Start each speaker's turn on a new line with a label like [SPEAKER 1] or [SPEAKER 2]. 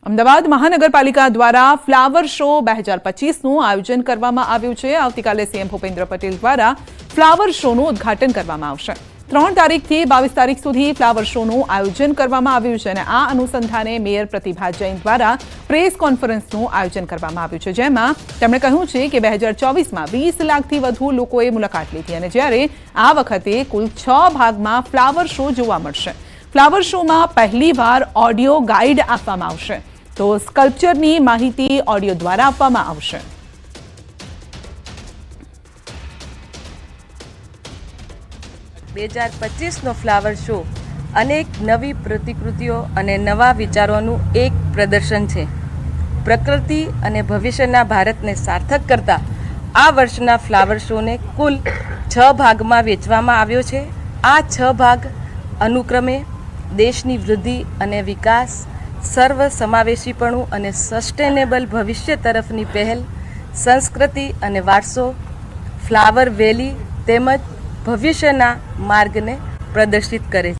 [SPEAKER 1] અમદાવાદ મહાનગરપાલિકા દ્વારા flower show 2025નું આયોજન કરવામાં આવ્યું છે। આવતીકાલે સીએમ ભૂપેન્દ્ર પટેલ દ્વારા ફ્લાવર શોનું ઉદ્ઘાટન કરવામાં આવશે। 3 તારીખથી 22 તારીખ સુધી ફ્લાવર શોનું આયોજન કરવામાં આવ્યું છે અને આ અનુસંધાને મેયર પ્રતિભા જૈન દ્વારા પ્રેસ કોન્ફરન્સનું આયોજન કરવામાં આવ્યું છે, જેમાં તેમણે કહ્યું છે કે 2024માં 20 લાખથી વધુ લોકોએ મુલાકાત લીધી અને જ્યારે આ વખતે કુલ 6 ભાગમાં ફ્લાવર શો જોવા મળશે। ફ્લાવર શોમાં પહેલીવાર ઓડિયો ગાઈડ આપવામાં આવશે, તો સ્કલ્પચરની માહિતી ઓડિયો દ્વારા આપવામાં આવશે।
[SPEAKER 2] નો ફ્લાવર શો અનેક નવી પ્રતિકૃતિઓ અને નવા વિચારોનું એક પ્રદર્શન છે। પ્રકૃતિ અને ભવિષ્યના ભારતને સાર્થક કરતા આ વર્ષના ફ્લાવર શોને કુલ 6 ભાગમાં વહેંચવામાં આવ્યો છે। આ 6 ભાગ અનુક્રમે દેશની વૃદ્ધિ અને વિકાસ, સર્વ સમાવેશીપણું અને સસ્ટેનેબલ ભવિષ્ય તરફની પહેલ, સંસ્કૃતિ અને વારસો, ફ્લાવર વેલી તેમજ ભવિષ્યના માર્ગને પ્રદર્શિત કરે છે।